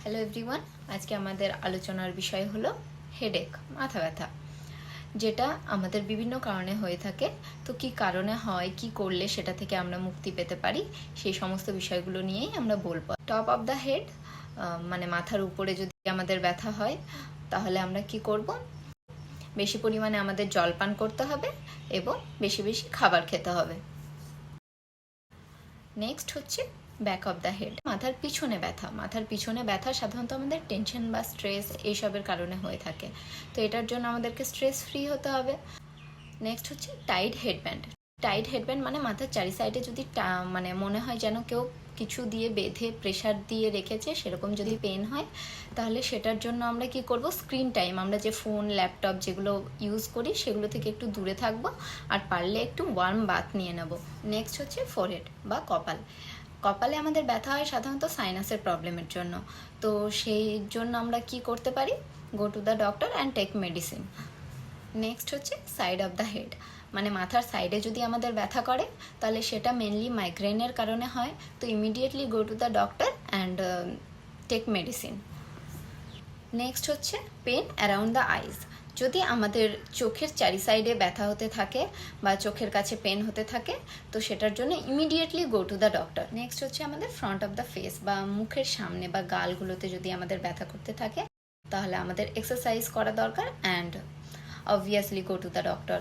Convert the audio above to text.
Hello everyone, আজকে আমাদের আলোচনার বিষয় হলো হেডেক, মাথা ব্যথা, যেটা আমাদের বিভিন্ন কারণে হয়ে থাকে। তো কি কারণে হয়, কি করলে সেটা থেকে আমরা মুক্তি পেতে পারি, সেই সমস্ত বিষয়গুলো নিয়েই আমরা বলবো। টপ অফ দ্য হেড মানে মাথার উপরে যদি আমাদের ব্যথা হয়, তাহলে আমরা কি করব? বেশি পরিমাণে আমাদের জল পান করতে হবে এবং বেশি বেশি খাবার খেতে হবে। নেক্সট হচ্ছে ব্যাক অফ দ্য হেড, মাথার পিছনে ব্যথা সাধারণত আমাদের টেনশন বা স্ট্রেস এইসবের কারণে হয়ে থাকে। তো এটার জন্য আমাদেরকে স্ট্রেস ফ্রি হতে হবে। নেক্সট হচ্ছে টাইট হেডব্যান্ড মানে মাথার চারি সাইডে যদি মানে মনে হয় যেন কেউ কিছু দিয়ে বেঁধে প্রেশার দিয়ে রেখেছে, সেরকম যদি পেন হয়, তাহলে সেটার জন্য আমরা কি করব? স্ক্রিন টাইম, আমরা যে ফোন ল্যাপটপ যেগুলো ইউজ করি সেগুলো থেকে একটু দূরে থাকবো, আর পারলে একটু ওয়ার্ম বাথ নিয়ে নেব। নেক্সট হচ্ছে ফোরহেড বা কপালে আমাদের ব্যথা হয় সাধারণত সাইনাসের প্রবলেমের জন্য। তো সেই জন্য আমরা কি করতে পারি? Go to the doctor and take medicine. Next হচ্ছে সাইড অফ দ্য হেড, মানে মাথার সাইডে যদি আমাদের ব্যথা করে, তাহলে সেটা মেনলি মাইগ্রেনের কারণে হয়। তো immediately go to the doctor and take medicine. Next হচ্ছে পেন অ্যারাউন্ড দ্য আইজ, যদি আমাদের চোখের চারি সাইডে ব্যথা হতে থাকে বা চোখের কাছে পেন হতে থাকে, তো সেটার জন্য immediately go to the doctor. Next হচ্ছে আমাদের ফ্রন্ট অফ দ্য ফেস বা মুখের সামনে বা গালগুলোতে যদি আমাদের ব্যথা করতে থাকে, তাহলে আমাদের এক্সারসাইজ করা দরকার and obviously go to the doctor.